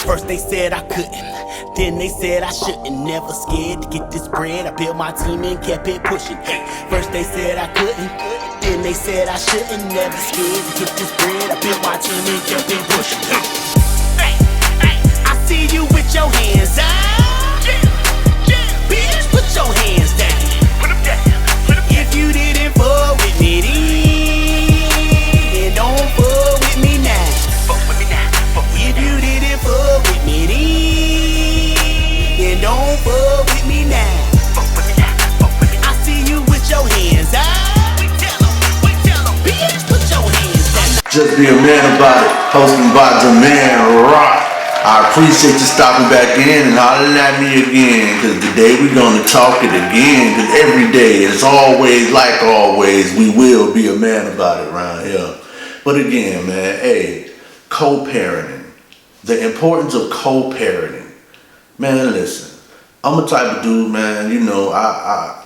First they said I couldn't, then they said I shouldn't. Never scared to get this bread. I built my team and kept it pushing. Hey, first they said I couldn't, then they said I shouldn't. Never scared to get this bread. I built my team and kept it pushing. Hey, I see you with your hands up. Bitch, put your hands down. Put them down. If you didn't fuck with me then don't fuck with me now. Fuck with me now. If you didn't fuck with me then don't fuck with me now. Fuck with me now. I see you with your hands up. We tell them, bitch, put your hands down. Just Be a Man About It, hosted by Damann Rocc. I appreciate you stopping back in and hollering at me again, because today we're going to talk it again, because every day, as always, like always, we will be a man about it around here. But again, man, hey, co-parenting, the importance of co-parenting. Man, listen, I'm a type of dude, man, you know, I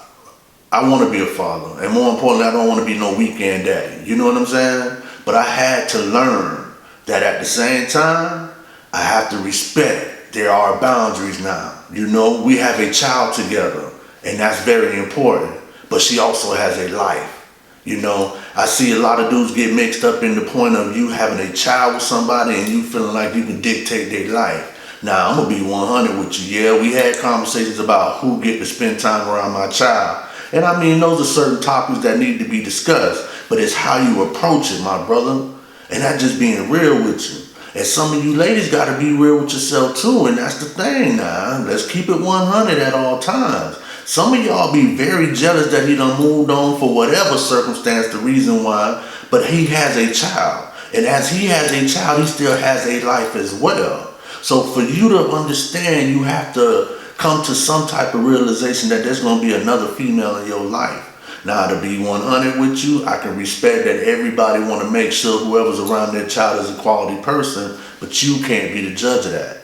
want to be a father, and more importantly, I don't want to be no weekend daddy, you know what I'm saying? But I had to learn that at the same time, I have to respect there are boundaries now. You know, we have a child together, and that's very important, but she also has a life. You know, I see a lot of dudes get mixed up in the point of you having a child with somebody and you feeling like you can dictate their life. Now, I'm gonna be 100 with you. Yeah, we had conversations about who get to spend time around my child. And I mean, those are certain topics that need to be discussed, but it's how you approach it, my brother. And that's just being real with you. And some of you ladies got to be real with yourself too, and that's the thing now. Let's keep it 100 at all times. Some of y'all be very jealous that he done moved on for whatever circumstance, the reason why, but he has a child. And as he has a child, he still has a life as well. So for you to understand, you have to come to some type of realization that there's going to be another female in your life. Now, to be 100 with you, I can respect that everybody want to make sure whoever's around their child is a quality person, but you can't be the judge of that.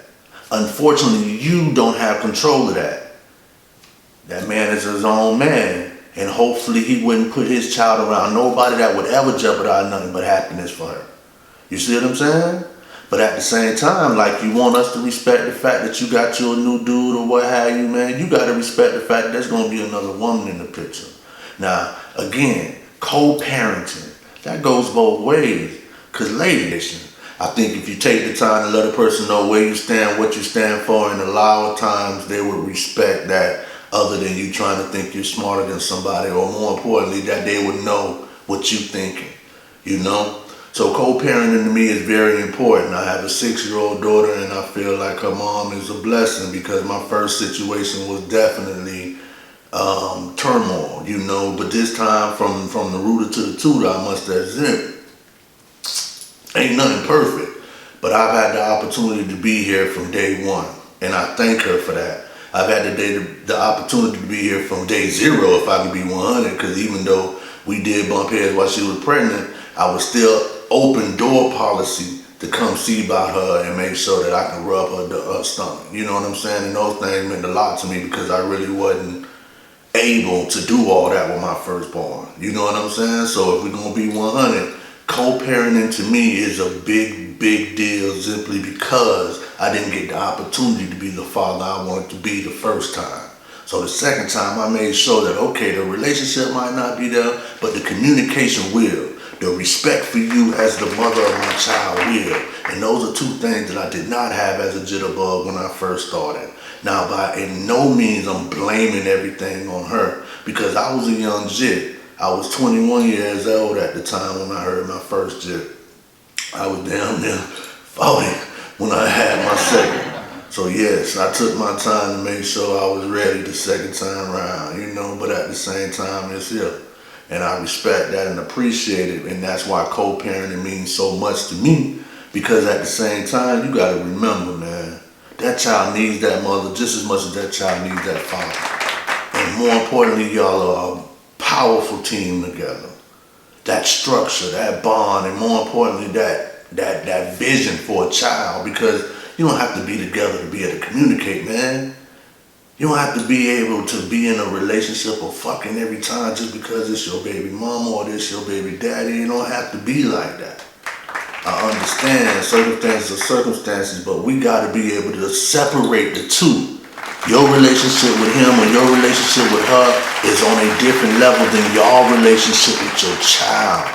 Unfortunately, you don't have control of that. That man is his own man, and hopefully he wouldn't put his child around nobody that would ever jeopardize nothing but happiness for her. You see what I'm saying? But at the same time, like you want us to respect the fact that you got you a new dude or what have you, man, you got to respect the fact that there's going to be another woman in the picture. Now, again, co-parenting, that goes both ways. Because ladies, I think if you take the time to let a person know where you stand, what you stand for, and a lot of times they would respect that, other than you trying to think you're smarter than somebody, or more importantly, that they would know what you're thinking, you know? So co-parenting to me is very important. I have a 6-year-old daughter, and I feel like her mom is a blessing, because my first situation was definitely turmoil, you know, but this time from the rooter to the tutor, I must admit, ain't nothing perfect, but I've had the opportunity to be here from day one, and I thank her for that. I've had the opportunity to be here from day 0, if I can be 100, because even though we did bump heads while she was pregnant, I was still open door policy to come see about her and make sure that I can rub her stomach. You know what I'm saying? And those things meant a lot to me, because I really wasn't able to do all that with my firstborn. You know what I'm saying? So if we're going to be 100, co-parenting to me is a big, big deal, simply because I didn't get the opportunity to be the father I wanted to be the first time. So the second time I made sure that, okay, the relationship might not be there, but the communication will. The respect for you as the mother of my child will. And those are two things that I did not have as a jitterbug when I first started. Now, by in no means I'm blaming everything on her, because I was a young jit. I was 21 years old at the time when I heard my first jit. I was damn near 40 when I had my second. So yes, I took my time to make sure I was ready the second time around, you know, but at the same time, it's here. And I respect that and appreciate it, and that's why co-parenting means so much to me, because at the same time, you gotta remember, man, that child needs that mother just as much as that child needs that father. And more importantly, y'all are a powerful team together. That structure, that bond, and more importantly, that vision for a child, because you don't have to be together to be able to communicate, man. You don't have to be able to be in a relationship or fucking every time just because it's your baby mama or this your baby daddy. You don't have to be like that. I understand circumstances are circumstances, but we got to be able to separate the two. Your relationship with him or your relationship with her is on a different level than your relationship with your child.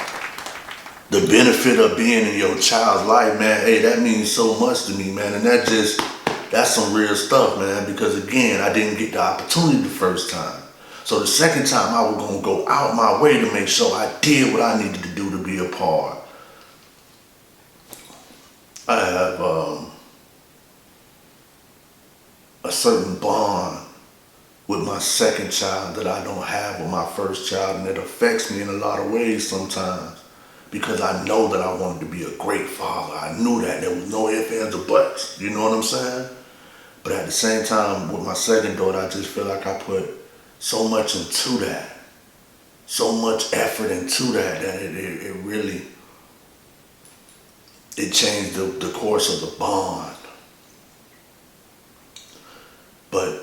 The benefit of being in your child's life, man, hey, that means so much to me, man. And that's some real stuff, man, because again, I didn't get the opportunity the first time. So the second time I was going to go out my way to make sure I did what I needed to do to be a part. I have a certain bond with my second child that I don't have with my first child, and it affects me in a lot of ways sometimes because I know that I wanted to be a great father. I knew that. There was no ifs, ands, or buts. You know what I'm saying? But at the same time, with my second daughter, I just feel like I put so much into that, so much effort into that it really, it changed the course of the bond. But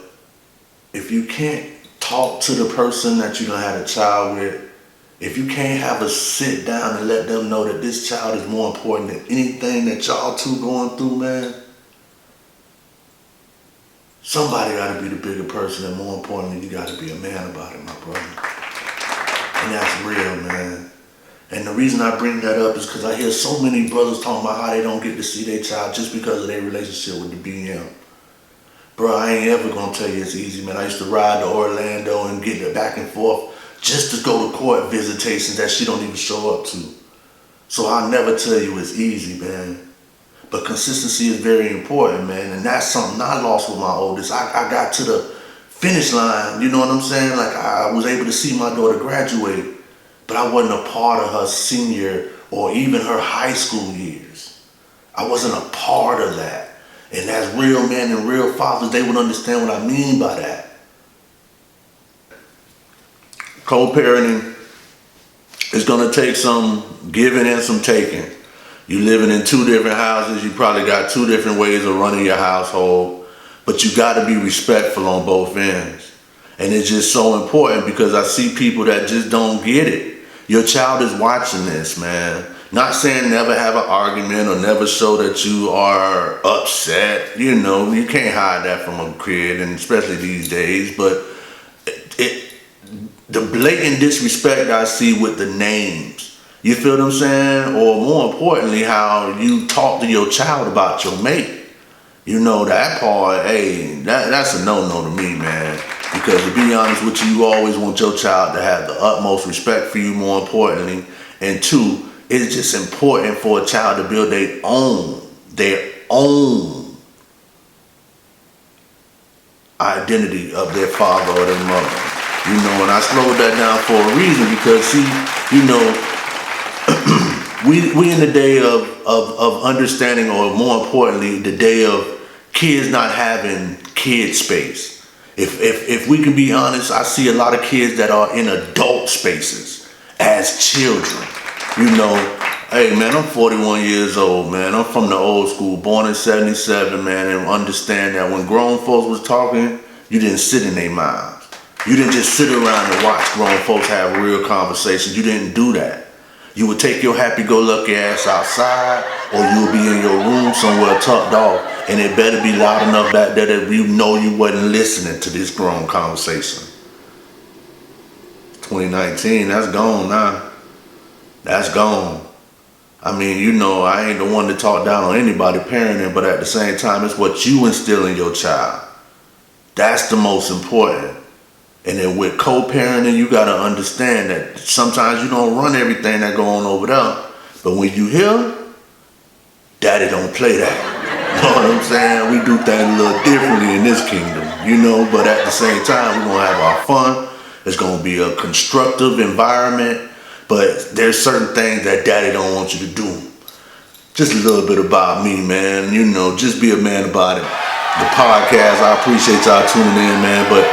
if you can't talk to the person that you're gonna have a child with, if you can't have a sit down and let them know that this child is more important than anything that y'all two going through, man, somebody gotta be the bigger person, and more importantly, you gotta be a man about it, my brother. And that's real, man. And the reason I bring that up is because I hear so many brothers talking about how they don't get to see their child just because of their relationship with the BM. Bro, I ain't ever gonna tell you it's easy, man. I used to ride to Orlando and get it back and forth just to go to court visitations that she don't even show up to. So I'll never tell you it's easy, man. But consistency is very important, man. And that's something I lost with my oldest. I got to the finish line, you know what I'm saying? Like I was able to see my daughter graduate, but I wasn't a part of her senior or even her high school years. I wasn't a part of that. And as real men and real fathers, they would understand what I mean by that. Co-parenting is gonna take some giving and some taking. You living in two different houses, you probably got two different ways of running your household, but you gotta be respectful on both ends. And it's just so important because I see people that just don't get it. Your child is watching this, man. Not saying never have an argument or never show that you are upset. You know, you can't hide that from a kid, and especially these days, but the blatant disrespect I see with the names, you feel what I'm saying? Or more importantly, how you talk to your child about your mate. You know, that part, hey, that's a no-no to me, man. Because to be honest with you, you always want your child to have the utmost respect for you, more importantly. And two, it's just important for a child to build their own identity of their father or their mother. You know, and I slowed that down for a reason because, see, you know, we in the day of understanding, or more importantly, the day of kids not having kid space. If we can be honest, I see a lot of kids that are in adult spaces as children. You know, hey man, I'm 41 years old, man. I'm from the old school, born in 77, man, and understand that when grown folks was talking, you didn't sit in their mouths. You didn't just sit around and watch grown folks have real conversations. You didn't do that. You would take your happy-go-lucky ass outside, or you would be in your room somewhere tucked off, and it better be loud enough back there that you know you wasn't listening to this grown conversation. 2019, that's gone now. That's gone. I mean, you know, I ain't the one to talk down on anybody parenting, but at the same time, it's what you instill in your child. That's the most important. And then with co-parenting, you got to understand that sometimes you don't run everything that go on over there. But when you hear, daddy don't play that. You know what I'm saying? We do things a little differently in this kingdom, you know, but at the same time, we're going to have our fun. It's going to be a constructive environment, but there's certain things that daddy don't want you to do. Just a little bit about me, man. You know, just be a man about it. The podcast, I appreciate y'all tuning in, man, but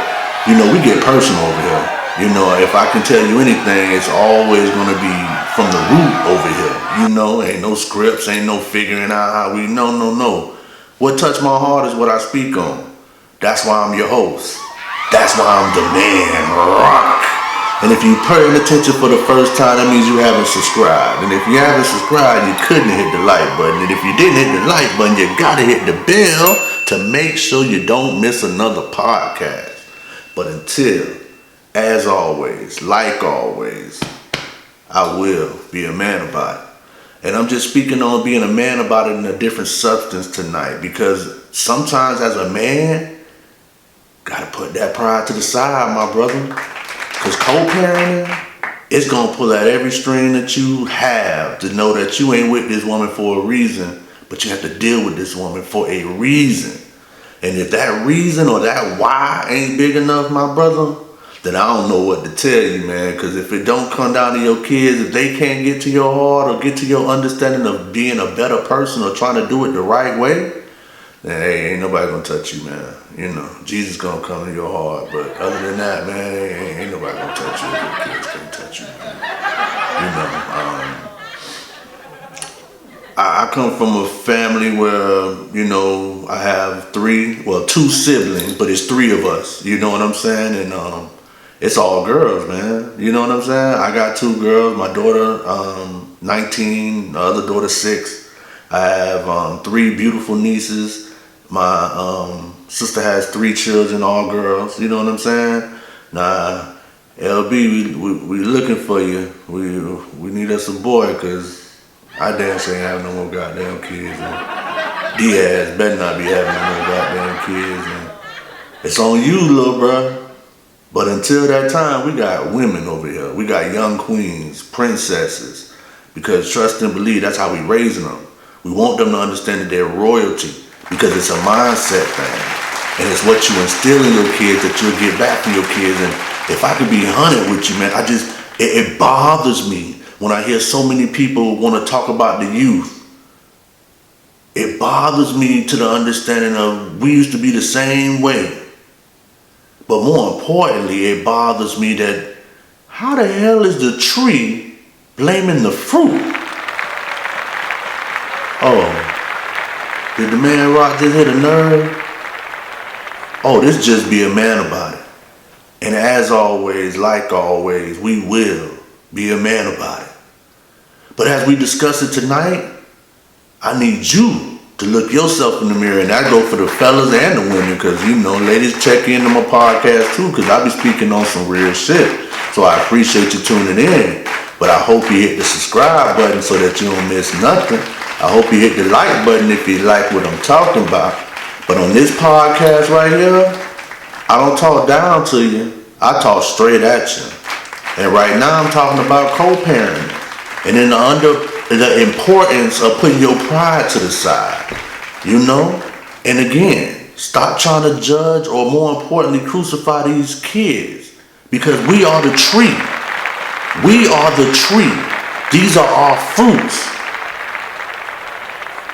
you know, we get personal over here. You know, if I can tell you anything, it's always going to be from the root over here. You know, ain't no scripts, ain't no figuring out how we, no. What touched my heart is what I speak on. That's why I'm your host. That's why I'm Damann Rocc. And if you're paying attention for the first time, that means you haven't subscribed. And if you haven't subscribed, you couldn't hit the like button. And if you didn't hit the like button, you gotta hit the bell to make sure you don't miss another podcast. But until, as always, like always, I will be a man about it. And I'm just speaking on being a man about it in a different substance tonight, because sometimes as a man, gotta put that pride to the side, my brother. Because co-parenting, it's going to pull out every string that you have to know that you ain't with this woman for a reason, but you have to deal with this woman for a reason. And if that reason or that why ain't big enough, my brother, then I don't know what to tell you, man. Because if it don't come down to your kids, if they can't get to your heart or get to your understanding of being a better person or trying to do it the right way, then hey, ain't nobody gonna touch you, man. You know, Jesus gonna come to your heart, but other than that, man, ain't nobody gonna touch you. Your kids can't touch you, man. You know, I come from a family where, you know, I have two siblings, but it's three of us. You know what I'm saying? And it's all girls, man. You know what I'm saying? I got two girls. My daughter, 19. The other daughter, 6. I have 3 beautiful nieces. My sister has 3 children, all girls. You know what I'm saying? Nah, LB, we looking for you. We need us a boy, because I damn sure ain't have no more goddamn kids. And Diaz better not be having no more goddamn kids. And it's on you, little bruh. But until that time, we got women over here. We got young queens, princesses. Because trust and believe, that's how we raising them. We want them to understand that they're royalty. Because it's a mindset thing. And it's what you instill in your kids that you'll get back from your kids. And if I could be 100 with you, man, it bothers me when I hear so many people want to talk about the youth. It bothers me to the understanding of we used to be the same way. But more importantly, it bothers me that how the hell is the tree blaming the fruit? Oh. Did the man Rock just hit a nerve? Oh, this just be a man about it. And as always, like always, we will be a man about it. But as we discuss it tonight, I need you to look yourself in the mirror. And I go for the fellas and the women, because, you know, ladies check into my podcast too, because I be speaking on some real shit. So I appreciate you tuning in. But I hope you hit the subscribe button so that you don't miss nothing. I hope you hit the like button if you like what I'm talking about. But on this podcast right here, I don't talk down to you. I talk straight at you. And right now I'm talking about co-parenting. And then the importance of putting your pride to the side. You know? And again, stop trying to judge, or more importantly, crucify these kids. Because we are the tree. We are the tree. These are our fruits.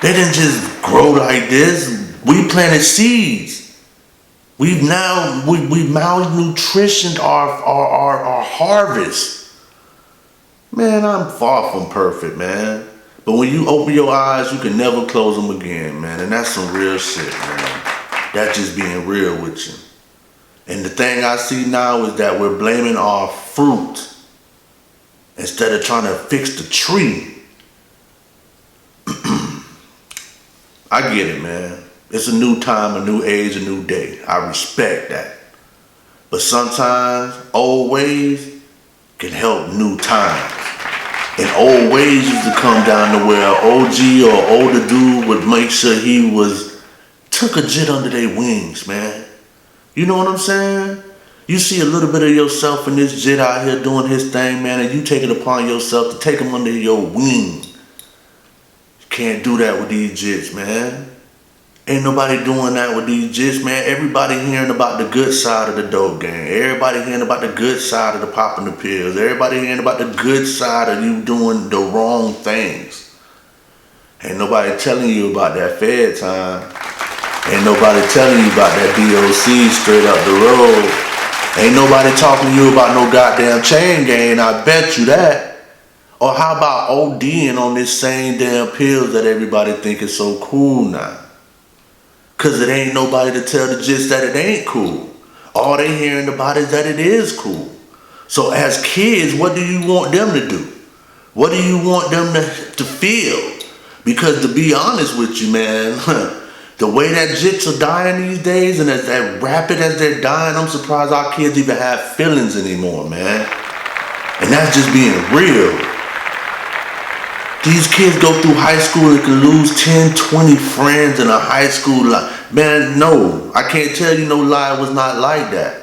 They didn't just grow like this. We planted seeds. We malnutritioned our harvest. Man, I'm far from perfect, man. But when you open your eyes, you can never close them again, man. And that's some real shit, man. That's just being real with you. And the thing I see now is that we're blaming our fruit instead of trying to fix the tree. I get it, man. It's a new time, a new age, a new day. I respect that. But sometimes old ways can help new times. And old ways used to come down to where an OG or older dude would make sure he took a jit under their wings, man. You know what I'm saying? You see a little bit of yourself in this jit out here doing his thing, man, and you take it upon yourself to take him under your wing. Can't do that with these jits, man. Ain't nobody doing that with these jits, man. Everybody hearing about the good side of the dope game. Everybody hearing about the good side of the popping the pills. Everybody hearing about the good side of you doing the wrong things. Ain't nobody telling you about that Fed time. Ain't nobody telling you about that DOC straight up the road. Ain't nobody talking to you about no goddamn chain gang, I bet you that. Or how about ODing on this same damn pills that everybody think is so cool now? Cause it ain't nobody to tell the gist that it ain't cool. All they hearing about is that it is cool. So as kids, what do you want them to do? What do you want them to feel? Because to be honest with you, man, the way that jits are dying these days and as rapid as they're dying, I'm surprised our kids even have feelings anymore, man. And that's just being real. These kids go through high school and can lose 10, 20 friends in a high school life. Man, no, I can't tell you no lie, it was not like that.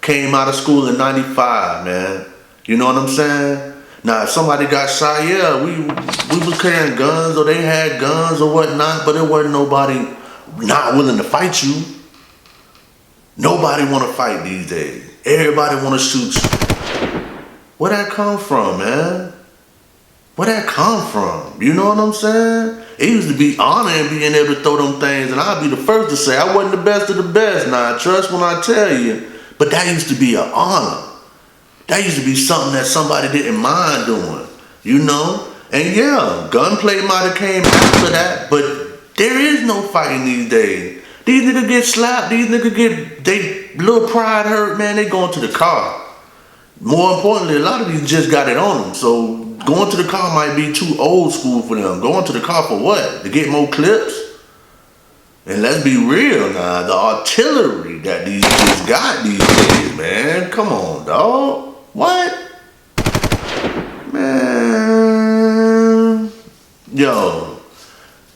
Came out of school in 95, man. You know what I'm saying? Now, if somebody got shot, yeah, we was carrying guns or they had guns or whatnot, but it wasn't nobody not willing to fight you. Nobody want to fight these days. Everybody want to shoot you. Where that come from, man? Where that come from? You know what I'm saying? It used to be honor and being able to throw them things, and I'll be the first to say I wasn't the best of the best. Now, trust when I tell you, but that used to be an honor. That used to be something that somebody didn't mind doing, you know? And yeah, gunplay might have came after that, but there is no fighting these days. These niggas get slapped, these niggas get, they little pride hurt, man, they going to the car. More importantly, a lot of these just got it on them, so going to the car might be too old school for them. Going to the car for what? To get more clips? And let's be real now, the artillery that these kids got these days, man, come on, dog. What? Man. Yo.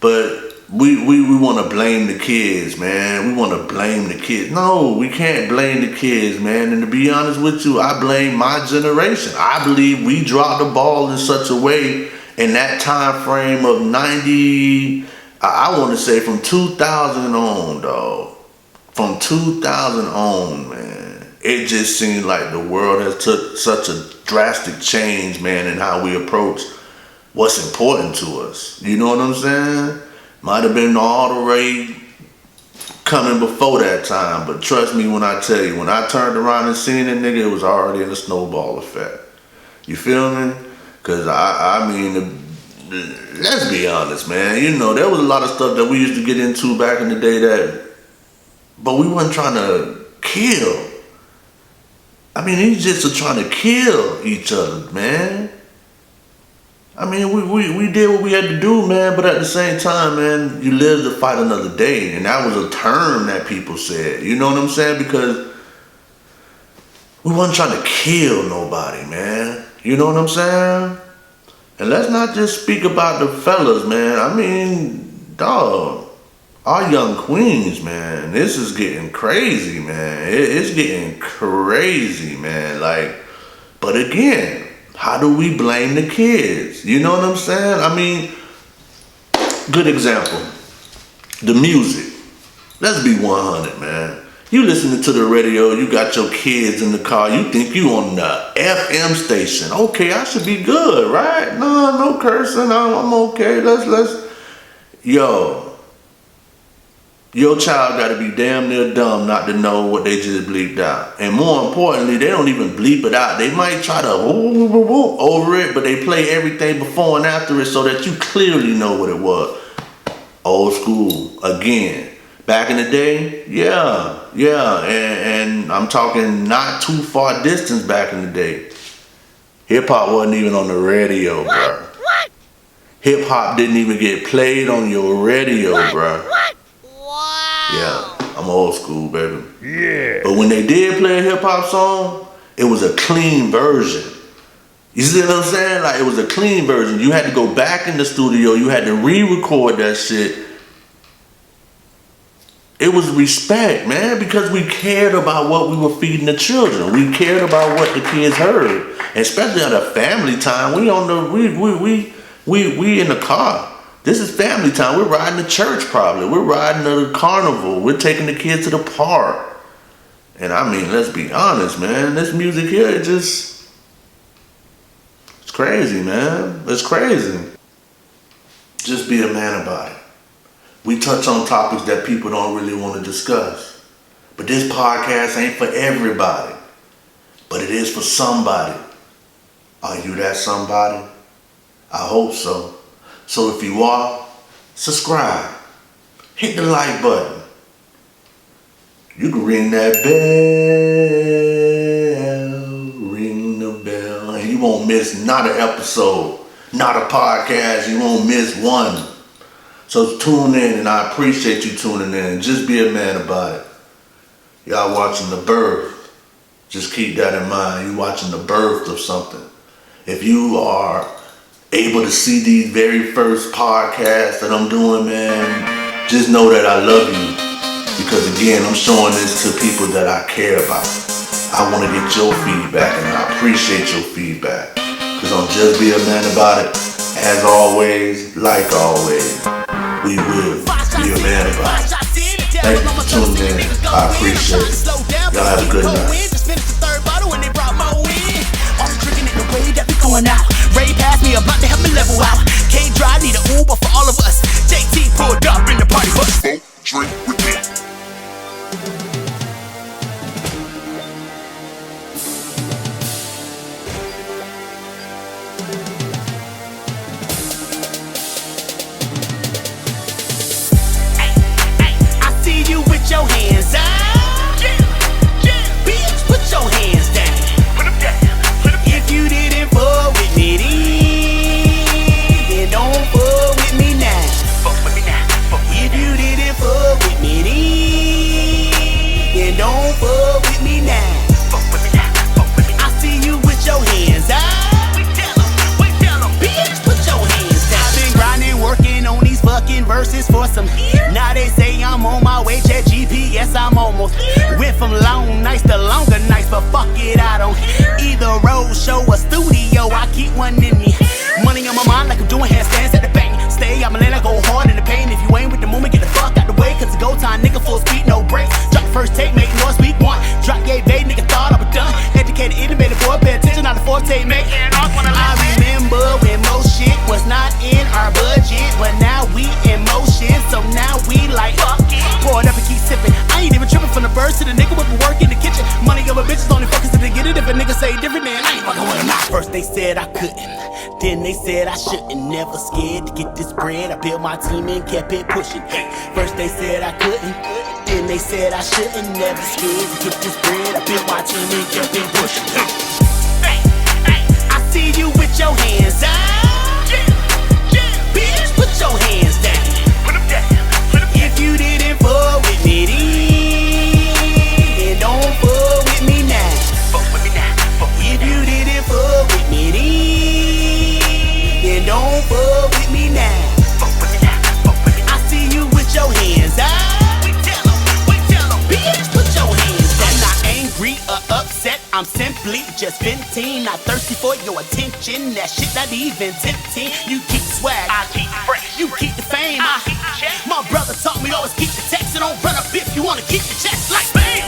But we want to blame the kids, man. We want to blame the kids. No, we can't blame the kids, man. And to be honest with you, I blame my generation. I believe we dropped the ball in such a way in that time frame of 90, I want to say from 2000 on, dog. From 2000 on, man. It just seems like the world has took such a drastic change, man, in how we approach what's important to us. You know what I'm saying? Might have been all the way coming before that time, but trust me when I tell you, when I turned around and seen it, nigga, it was already in a snowball effect. You feel me? Because I mean, let's be honest, man. You know, there was a lot of stuff that we used to get into back in the day but we wasn't trying to kill. I mean, these just are trying to kill each other, man. I mean, we did what we had to do, man, but at the same time, man, you live to fight another day. And that was a term that people said, you know what I'm saying? Because we wasn't trying to kill nobody, man. You know what I'm saying? And let's not just speak about the fellas, man. I mean, dog, our young queens, man, this is getting crazy, man. It's getting crazy, man. Like, but again, how do we blame the kids? You know what I'm saying? I mean, good example, the music. Let's be 100, man. You listening to the radio, you got your kids in the car, you think you on the FM station. Okay, I should be good, right? No cursing, I'm okay. Let's, your child got to be damn near dumb not to know what they just bleeped out. And more importantly, they don't even bleep it out. They might try to over it, but they play everything before and after it so that you clearly know what it was. Old school, again. Back in the day, yeah, and I'm talking not too far distance back in the day. Hip-hop wasn't even on the radio, bro. What? Hip-hop didn't even get played on your radio, bro. Wow. Yeah, I'm old school, baby. Yeah. But when they did play a hip-hop song, it was a clean version. You see what I'm saying? Like, it was a clean version. You had to go back in the studio. You had to re-record that shit. It was respect, man, because we cared about what we were feeding the children. We cared about what the kids heard, especially at a family time. We in the car. This is family time. We're riding to church probably. We're riding to the carnival. We're taking the kids to the park. And I mean, let's be honest, man. This music here, it's crazy, man. It's crazy. Just be a man about it. We touch on topics that people don't really want to discuss. But this podcast ain't for everybody. But it is for somebody. Are you that somebody? I hope so. So if you are, subscribe. Hit the like button. You can ring that bell. Ring the won't miss not an episode, not a podcast. You won't miss one. So tune in, and I appreciate you tuning in. Just be a man about it. Y'all watching the birth. Just keep that in mind. You watching the birth of something. If you are able to see these very first podcasts that I'm doing, man, just know that I love you. Because again, I'm showing this to people that I care about. I want to get your feedback, and I appreciate your feedback. Because I'm Just Be a Man About It. As always, like always, we will be a man about it. Thank you for tuning in. I appreciate it. Y'all have a good night. Ray passed me a blunt to help me level out. Can't drive, need an Uber for all of us. JT pulled up in the party bus. Drink with me. I see you with your hands up. Bitch, put your hands down. If you didn't fuck with me then don't fuck with me now. If you didn't fuck with me then don't fuck with me now. I see you with your hands up. Bitch, put your hands down. I've been grinding, working on these fucking verses for some years. Now they say I'm on my way, check GPS, I'm almost went from long nights to longer nights, but fuck it, I don't either road show or studio, I keep one in me. Money on my mind like I'm doing handstands at the bank. Stay, I'ma let I go hard in the pain. If you ain't with the moment, get the fuck out the way, cause it's go time, nigga, full speed, no brakes. Drop the first take, make noise, speak one. Drop gay bait, nigga, thought I was done. Educated, innovative, boy, pay attention, not a forte, make. I remember when most shit was not in our budget, but now we in motion, so now we like fuck it. Pour it up and keep sipping. I ain't even tripping from the birds to the nigga with the work in the kitchen. Money over bitches, only fuckers to get it. If a nigga say different, then I ain't fucking with him. First they said I couldn't, then they said I shouldn't. Never scared to get this bread. I built my team and kept it pushing. First they said I couldn't, then they said I shouldn't. Never scared to get this bread. I built my team and kept it pushing. I see you with your hands up. Bitch, put your hands down. If you didn't fuck with me then don't fuck with me now. If you didn't fuck with me then don't fuck with me now. I see you with your hands up. Bitch, put your hands down. I'm not angry or upset, I'm simply just venting. Not thirsty for your attention, that shit not even tempting. You keep the swag, I keep the fresh. You keep the fame, I keep the check. My brother taught me always keep the text, and don't run up if you wanna keep the checks. Like bang,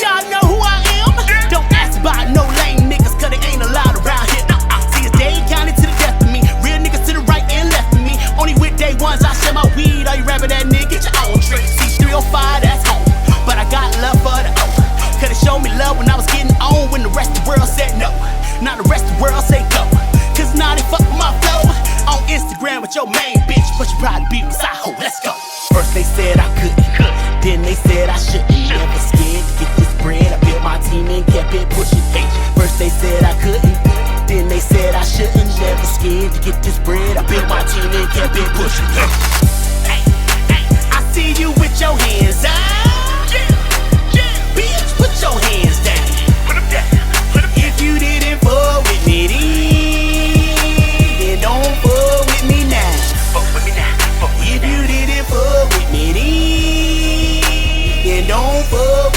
y'all know who I am. Don't ask about no lame niggas, cause they ain't allowed around here. See a day counted to the death of me. Real niggas to the right and left of me. Only with day ones I share my weed. All you rapping that nigga, get your own trick. See 305, that's home, but I got love for the O. Cause it showed me love when I was getting on, when the rest of the world said no. Now the rest of the world say go, cause now they fuck with my flow. On Instagram with your main bitch, but you probably be beside hoe, let's go. First they said I couldn't, then they said I shouldn't. Never scared to get this bread. I built my team and kept it pushing. First they said I couldn't, then they said I shouldn't. Never scared to get this bread. I built my team and kept it pushing. I see you with your hands up. Bitch, put your hands down. If you didn't fuck with me then don't fuck with me now. If you didn't fuck with me then don't fuck